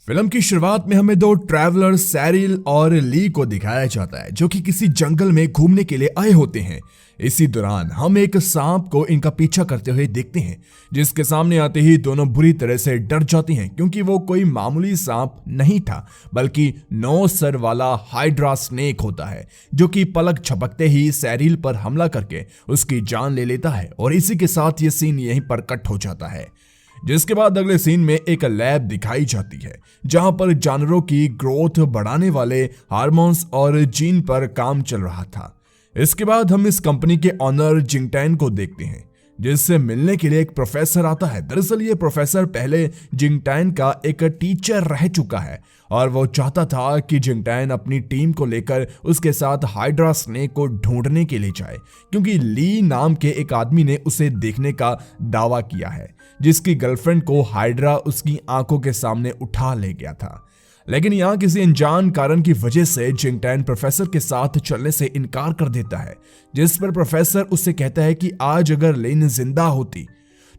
Film की शुरुआत में हमें दो ट्रैवलर सैरिल और ली को दिखाया जाता है जो कि किसी जंगल में घूमने के लिए आए होते हैं। इसी दौरान हम एक सांप को इनका पीछा करते हुए देखते हैं, जिसके सामने आते ही दोनों बुरी तरह से डर जाती हैं क्योंकि वो कोई मामूली सांप नहीं था बल्कि 9 सर वाला हाइड्रा स्नेक होता है जो कि पलक झपकते ही सैरिल पर हमला करके उसकी जान ले लेता है। और इसी के साथ ये सीन यहीं पर कट हो जाता है, जिसके बाद अगले सीन में एक लैब दिखाई जाती है जहां पर जानवरों की ग्रोथ बढ़ाने वाले हार्मोन्स और जीन पर काम चल रहा था। इसके बाद हम इस कंपनी के ऑनर जिंगटैन को देखते हैं जिससे मिलने के लिए एक प्रोफेसर आता है। दरअसल ये प्रोफेसर पहले जिंगटैन का एक टीचर रह चुका है और वो चाहता था कि जिंगटैन अपनी टीम को लेकर उसके साथ हाइड्रा स्नेक को ढूंढने के लिए जाए, क्योंकि ली नाम के एक आदमी ने उसे देखने का दावा किया है जिसकी गर्लफ्रेंड को हाइड्रा उसकी आंखों के सामने उठा ले गया था। लेकिन यहाँ किसी अनजान कारण की वजह से जिंगटैन प्रोफेसर के साथ चलने से इनकार कर देता है, जिस पर प्रोफेसर उससे कहता है कि आज अगर लिन जिंदा होती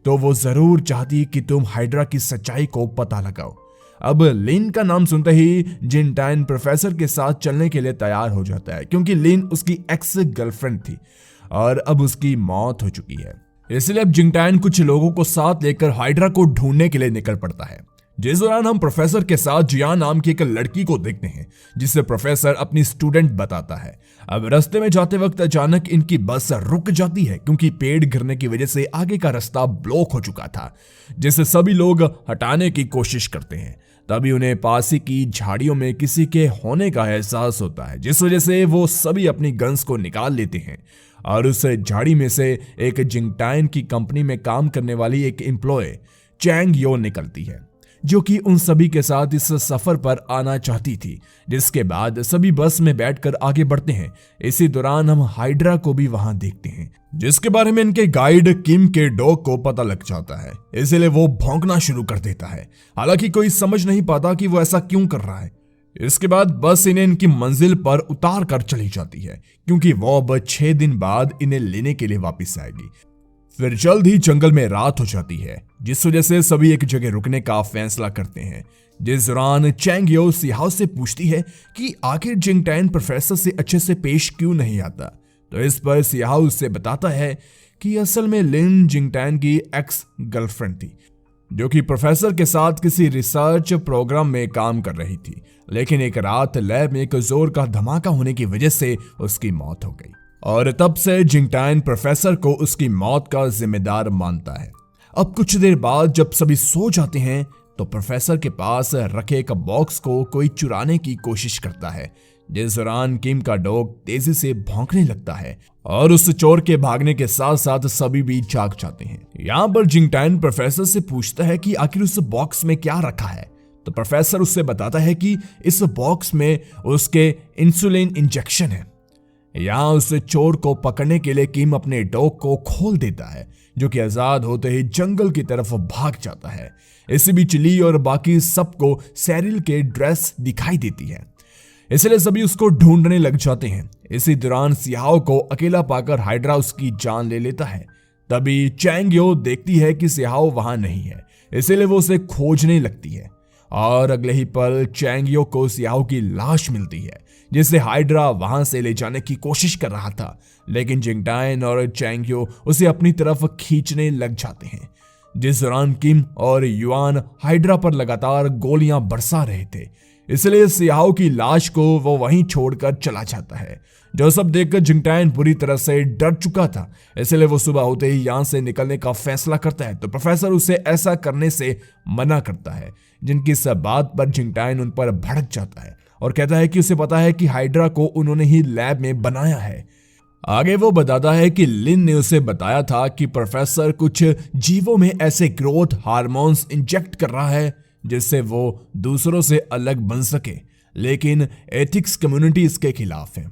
तो वो जरूर चाहती कि तुम हाइड्रा की सच्चाई को पता लगाओ। अब लिन का नाम सुनते ही जिंगटैन प्रोफेसर के साथ चलने के लिए तैयार हो जाता है, क्योंकि लिन उसकी एक्स गर्लफ्रेंड थी और अब उसकी मौत हो चुकी है। इसलिए अब जिंगटैन कुछ लोगों को साथ लेकर हाइड्रा को ढूंढने के लिए निकल पड़ता है। जिस दौरान हम प्रोफेसर के साथ जियान नाम की एक लड़की को देखते हैं जिसे प्रोफेसर अपनी स्टूडेंट बताता है। अब रास्ते में जाते वक्त अचानक इनकी बस रुक जाती है क्योंकि पेड़ गिरने की वजह से आगे का रास्ता ब्लॉक हो चुका था, जिसे सभी लोग हटाने की कोशिश करते हैं। तभी उन्हें पास ही की झाड़ियों में किसी के होने का एहसास होता है, जिस वजह से वो सभी अपनी गन्स को निकाल लेते हैं और उस झाड़ी में से एक जिंगटैन की कंपनी में काम करने वाली एक एम्प्लॉय चैंग यो निकलती है जो कि उन सभी के साथ इस सफर पर आना चाहती थी। जिसके बाद सभी बस में बैठकर आगे बढ़ते हैं। इसी दौरान हम हाइड्रा को भी वहां देखते हैं जिसके बारे में इनके गाइड किम के डॉग को पता लग जाता है, इसलिए वो भौंकना शुरू कर देता है। हालांकि कोई समझ नहीं पाता कि वो ऐसा क्यों कर रहा है। इसके बाद बस इन्हें इनकी मंजिल पर उतार कर चली जाती है क्योंकि वो अब 6 दिन बाद इन्हें लेने के लिए वापस आएगी। फिर जल्द ही जंगल में रात हो जाती है, जिस वजह से सभी एक जगह रुकने का फैसला करते हैं। जिस दौरान चैंग यो सियाओ से पूछती है कि आखिर जिंगटैन प्रोफेसर से अच्छे से पेश क्यों नहीं आता, तो इस पर सियाओ उससे बताता है कि असल में लिन जिंगटैन की एक्स गर्लफ्रेंड थी जो कि प्रोफेसर के साथ किसी रिसर्च प्रोग्राम में काम कर रही थी, लेकिन एक रात लैब में एक जोर का धमाका होने की वजह से उसकी मौत हो गई और तब से जिंगटैन प्रोफेसर को उसकी मौत का जिम्मेदार मानता है। अब कुछ देर बाद जब सभी सो जाते हैं तो प्रोफेसर के पास रखे एक बॉक्स को कोई चुराने की कोशिश करता है। जिस दौरान किम का डॉग तेजी से भौंकने लगता है और उस चोर के भागने के साथ साथ सभी भी जाग जाते हैं। यहाँ पर जिंगटैन प्रोफेसर से पूछता है कि आखिर उस बॉक्स में क्या रखा है, तो प्रोफेसर उससे बताता है कि इस बॉक्स में उसके इंसुलिन इंजेक्शन है। यहाँ उस चोर को पकड़ने के लिए किम अपने डॉग को खोल देता है जो कि आजाद होते ही जंगल की तरफ भाग जाता है। इसी बीच ली और बाकी सबको सैरिल के ड्रेस दिखाई देती है, इसलिए सभी उसको ढूंढने लग जाते हैं। इसी दौरान सियाओ को अकेला पाकर हाइड्रा उसकी जान ले लेता है। तभी चैंग यो देखती है कि सियाओ वहां नहीं है, इसीलिए वो उसे खोजने लगती है और अगले ही पल चैंग यो को सियाओ की लाश मिलती है जिसे हाइड्रा वहां से ले जाने की कोशिश कर रहा था, लेकिन जिंगटैन और चैंग यो उसे अपनी तरफ खींचने लग जाते हैं। जिस दौरान किम और युआन हाइड्रा पर लगातार गोलियां बरसा रहे थे, इसलिए सियाओ की लाश को वो वहीं छोड़कर चला जाता है। जो सब देखकर जिंगटैन बुरी तरह से डर चुका था, इसलिए वो सुबह होते ही यहां से निकलने का फैसला करता है, तो प्रोफेसर उसे ऐसा करने से मना करता है, जिनकी सब बात पर जिंगटैन उन पर भड़क जाता है और कहता है कि उसे पता है कि हाइड्रा को उन्होंने ही लैब में बनाया है। आगे वो बताता है कि लिन ने उसे बताया था कि प्रोफेसर कुछ जीवों में ऐसे ग्रोथ हार्मोन्स इंजेक्ट कर रहा है जिससे वो दूसरों से अलग बन सके, लेकिन एथिक्स कम्युनिटी इसके खिलाफ है।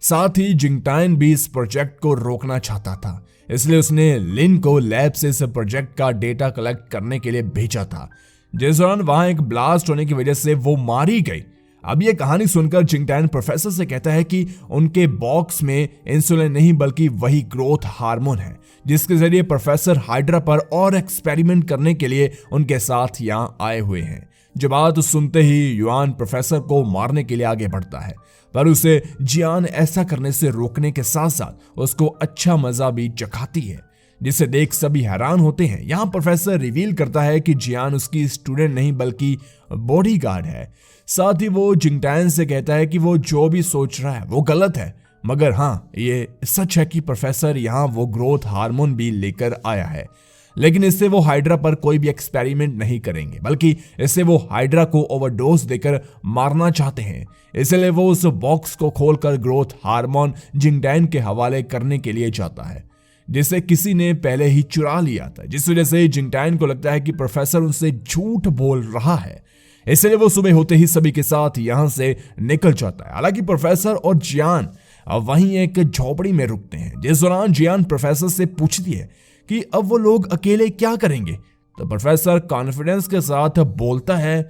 साथ ही जिंगटैन भी इस प्रोजेक्ट को रोकना चाहता था, इसलिए उसने लिन को लैब से इस प्रोजेक्ट का डेटा कलेक्ट करने के लिए भेजा था। जिस दौरान वहां एक ब्लास्ट होने की वजह से वो मारी गई। अब ये कहानी सुनकर जिंगटैन प्रोफेसर से कहता है कि उनके बॉक्स में इंसुलिन नहीं बल्कि वही ग्रोथ हार्मोन है जिसके जरिए प्रोफेसर हाइड्रा पर और एक्सपेरिमेंट करने के लिए उनके साथ यहाँ आए हुए हैं। जो बात सुनते ही युआन प्रोफेसर को मारने के लिए आगे बढ़ता है, पर उसे जियान ऐसा करने से रोकने के साथ साथ उसको अच्छा मजा भी चखाती है, जिसे देख सभी हैरान होते हैं। यहाँ प्रोफेसर रिवील करता है कि जियान उसकी स्टूडेंट नहीं बल्कि बॉडीगार्ड है। साथ ही वो जिंगटैन से कहता है कि वो जो भी सोच रहा है वो गलत है, मगर हाँ ये सच है कि प्रोफेसर यहाँ वो ग्रोथ हार्मोन भी लेकर आया है, लेकिन इससे वो हाइड्रा पर कोई भी एक्सपेरिमेंट नहीं करेंगे, बल्कि इससे वो हाइड्रा को ओवरडोज देकर मारना चाहते हैं। इसलिए वो उस बॉक्स को खोलकर ग्रोथ हार्मोन जिंगटैन के हवाले करने के लिए जाता है, जिसे किसी ने पहले ही चुरा लिया था, जिस वजह से जिंगटैन को लगता है कि प्रोफेसर उनसे झूठ बोल रहा है। इसलिए वो सुबह होते ही सभी के साथ यहां से निकल जाता है। हालांकि प्रोफेसर और जियान वहीं एक झोपड़ी में रुकते हैं। जिस दौरान जियान प्रोफेसर से पूछती है कि अब वो लोग अकेले क्या करेंगे, तो प्रोफेसर कॉन्फिडेंस के साथ बोलता है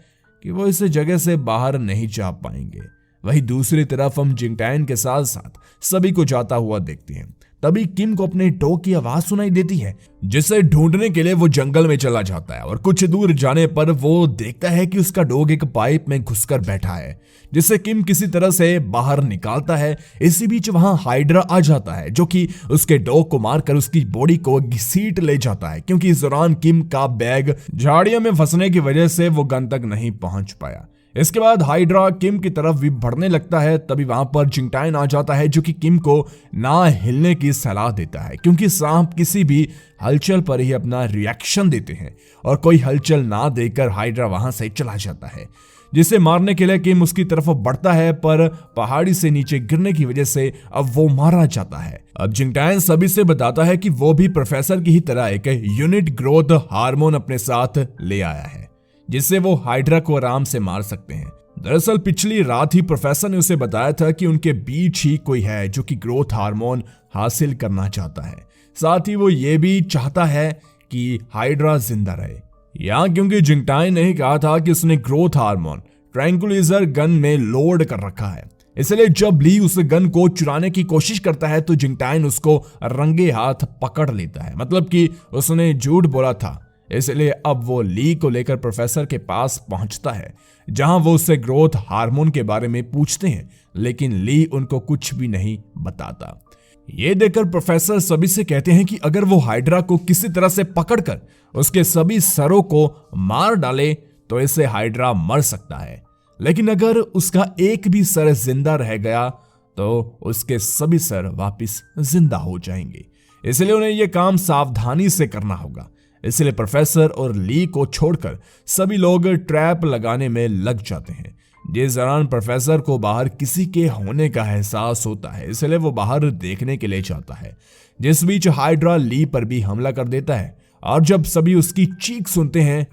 कि वो इस जगह से बाहर नहीं जा पाएंगे। वहीं दूसरी तरफ हम जिंगटैन के साथ साथ सभी को जाता हुआ देखते हैं। तभी किम को अपने डॉग की आवाज सुनाई देती है, जिसे ढूंढने के लिए वो जंगल में चला जाता है और कुछ दूर जाने पर वो देखता है कि उसका डॉग एक पाइप में घुसकर बैठा है, जिससे किम किसी तरह से बाहर निकालता है। इसी बीच वहां हाइड्रा आ जाता है, जो कि उसके डॉग को मारकर उसकी बॉडी को घसीट ले जाता है, क्योंकि इस दौरान किम का बैग झाड़ियों में फंसने की वजह से वो गन तक नहीं पहुंच पाया। इसके बाद हाइड्रा किम की तरफ भी बढ़ने लगता है। तभी वहां पर जिंगटैन आ जाता है, जो कि किम को ना हिलने की सलाह देता है, क्योंकि सांप किसी भी हलचल पर ही अपना रिएक्शन देते हैं, और कोई हलचल ना देकर हाइड्रा वहां से चला जाता है, जिसे मारने के लिए किम उसकी तरफ बढ़ता है, पर पहाड़ी से नीचे गिरने की वजह से अब वो मारा जाता है। अब जिंगटैन सभी से बताता है कि वो भी प्रोफेसर की ही तरह एक यूनिट ग्रोथ हार्मोन अपने साथ ले आया है, जिससे वो हाइड्रा को आराम से मार सकते हैं। दरअसल पिछली रात ही प्रोफेसर ने उसे बताया था कि उनके बीच ही कोई है जो कि ग्रोथ हार्मोन हासिल करना चाहता है। साथ ही वो ये भी चाहता है कि हाइड्रा जिंदा रहे। यहाँ क्योंकि जिंगटैन ने ही कहा था कि उसने ग्रोथ हार्मोन ट्रैंकुलाइजर गन में लोड कर रखा है, इसलिए जब ली उस गन को चुराने की कोशिश करता है तो जिंगटैन उसको रंगे हाथ पकड़ लेता है, मतलब कि उसने झूठ बोला था। इसलिए अब वो ली को लेकर प्रोफेसर के पास पहुंचता है, जहां वो उससे ग्रोथ हार्मोन के बारे में पूछते हैं, लेकिन ली उनको कुछ भी नहीं बताता। ये देखकर प्रोफेसर सभी से कहते हैं कि अगर वो हाइड्रा को किसी तरह से पकड़कर उसके सभी सरों को मार डाले तो इससे हाइड्रा मर सकता है, लेकिन अगर उसका एक भी सर जिंदा रह गया तो उसके सभी सर वापस जिंदा हो जाएंगे। इसलिए उन्हें यह काम सावधानी से करना होगा। इसलिए प्रोफेसर और ली को छोड़कर सभी लोग ट्रैप लगाने में लग जाते हैं। जिस दौरान प्रोफेसर को बाहर किसी के होने का एहसास होता है, इसलिए वो बाहर देखने के लिए जाता है। जिस बीच हाइड्रा ली पर भी हमला कर देता है, और जब सभी उसकी चीख सुनते हैं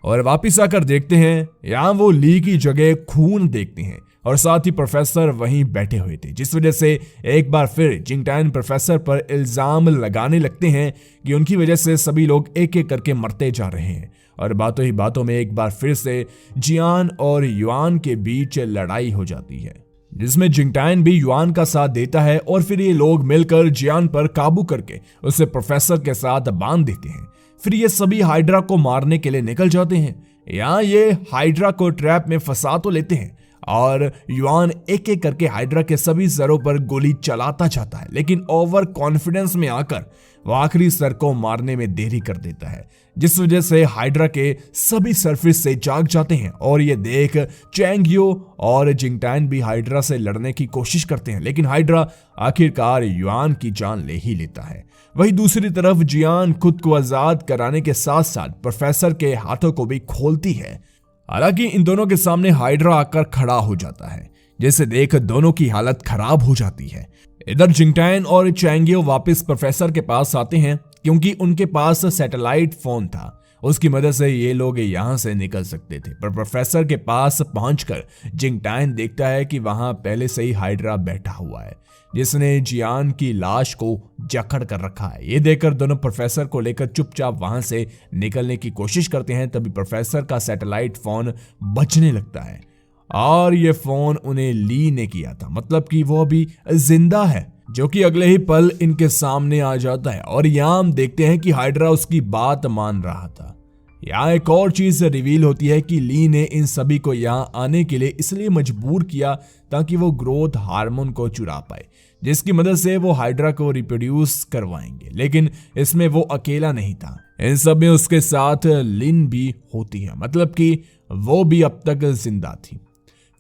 और वापिस आकर देखते हैं, यहाँ वो ली की जगह खून देखते हैं, और साथ ही प्रोफेसर वहीं बैठे हुए थे, जिस वजह से एक बार फिर जिंगटैन प्रोफेसर पर इल्जाम लगाने लगते हैं कि उनकी वजह से सभी लोग एक एक करके मरते जा रहे हैं। और बातों ही बातों में एक बार फिर से जियान और युआन के बीच लड़ाई हो जाती है, जिसमें जिंगटैन भी युआन का साथ देता है, और फिर ये लोग मिलकर जियान पर काबू करके उसे प्रोफेसर के साथ बांध देते हैं। फिर ये सभी हाइड्रा को मारने के लिए निकल जाते हैं। यहाँ ये हाइड्रा को ट्रैप में फंसा तो लेते हैं, और युआन एक एक करके हाइड्रा के सभी सरों पर गोली चलाता जाता है, लेकिन ओवर कॉन्फिडेंस में आकर वो आखिरी सर को मारने में देरी कर देता है, जिस वजह से हाइड्रा के सभी सरफेस से जाग जाते हैं। और ये देख चैंगियो और जिंगटैन भी हाइड्रा से लड़ने की कोशिश करते हैं, लेकिन हाइड्रा आखिरकार युआन की जान ले ही लेता है। वहीं दूसरी तरफ जियान खुद को आजाद कराने के साथ साथ प्रोफेसर के हाथों को भी खोलती है। हालांकि इन दोनों के सामने हाइड्रा आकर खड़ा हो जाता है, जिसे देख दोनों की हालत खराब हो जाती है। इधर जिंगटैन और चैंगियो वापस प्रोफेसर के पास आते हैं, क्योंकि उनके पास सैटेलाइट फोन था, उसकी मदद से ये लोग यहां से निकल सकते थे। पर प्रोफेसर के पास पहुंचकर जिंगटैन देखता है कि वहां पहले से ही हाइड्रा बैठा हुआ है, जिसने जियान की लाश को जकड़ कर रखा है। ये देखकर दोनों प्रोफेसर को लेकर चुपचाप वहां से निकलने की कोशिश करते हैं। तभी प्रोफेसर का सैटेलाइट फोन बजने लगता है, और ये फोन उन्हें ली ने किया था, मतलब कि वो अभी जिंदा है, जो कि अगले ही पल इनके सामने आ जाता है। और यहाँ हम देखते हैं कि हाइड्रा उसकी बात मान रहा था। यहाँ एक और चीज रिवील होती है कि ली ने इन सभी को यहाँ आने के लिए इसलिए मजबूर किया ताकि वो ग्रोथ हार्मोन को चुरा पाए, जिसकी मदद से वो हाइड्रा को रिप्रोड्यूस करवाएंगे। लेकिन इसमें वो अकेला नहीं था, इन सब में उसके साथ लिन भी होती है, मतलब कि वो भी अब तक जिंदा थी।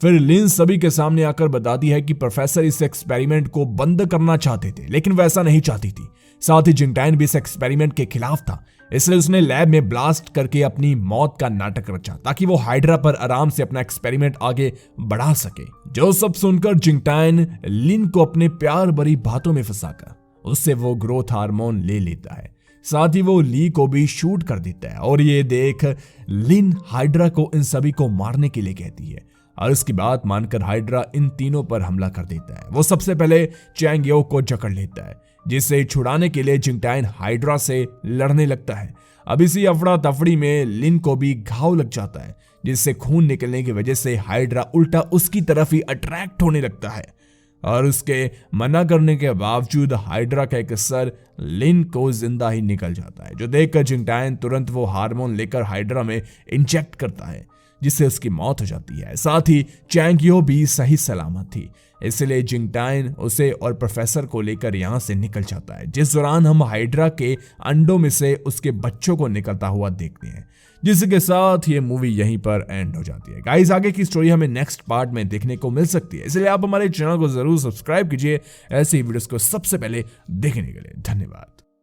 फिर लिन सभी के सामने आकर बताती है कि प्रोफेसर इस एक्सपेरिमेंट को बंद करना चाहते थे, लेकिन वैसा नहीं चाहती थी। साथ ही जिंगटाइन भी इस एक्सपेरिमेंट के खिलाफ था, इसलिए उसने लैब में ब्लास्ट करके अपनी मौत का नाटक रचा ताकि वो हाइड्रा पर आराम से अपना एक्सपेरिमेंट आगे बढ़ा सके। जो सब सुनकर जिंगटाइन लिन को अपने प्यार भरी बातों में फंसाकर उससे वो ग्रोथ हार्मोन ले लेता है। साथ ही वो ली को भी शूट कर देता है और ये देख लिन हाइड्रा को इन सभी को मारने के लिए कहती है और उसकी बात मानकर हाइड्रा इन तीनों पर हमला कर देता है। वो सबसे पहले चैंग यो को जकड़ लेता है, जिसे छुड़ाने के लिए जिंगटाइन हाइड्रा से लड़ने लगता है। अब इसी अफड़ा तफड़ी में लिन को भी घाव लग जाता है, जिससे खून निकलने की वजह से हाइड्रा उल्टा उसकी तरफ ही अट्रैक्ट होने लगता है और उसके मना करने के बावजूद हाइड्रा का एक सर लिन को जिंदा ही निकल जाता है, जो देखकर जिंगटाइन तुरंत वो हार्मोन लेकर हाइड्रा में इंजेक्ट करता है, जिससे उसकी मौत हो जाती है। साथ ही चैंग यो भी सही सलामत थी, इसलिए जिंगटाइन उसे और प्रोफेसर को लेकर यहाँ से निकल जाता है, जिस दौरान हम हाइड्रा के अंडों में से उसके बच्चों को निकलता हुआ देखते हैं, जिसके साथ ये मूवी यहीं पर एंड हो जाती है। गाइस, आगे की स्टोरी हमें नेक्स्ट पार्ट में देखने को मिल सकती है, इसलिए आप हमारे चैनल को जरूर सब्सक्राइब कीजिए ऐसी वीडियोस को सबसे पहले देखने के लिए। धन्यवाद।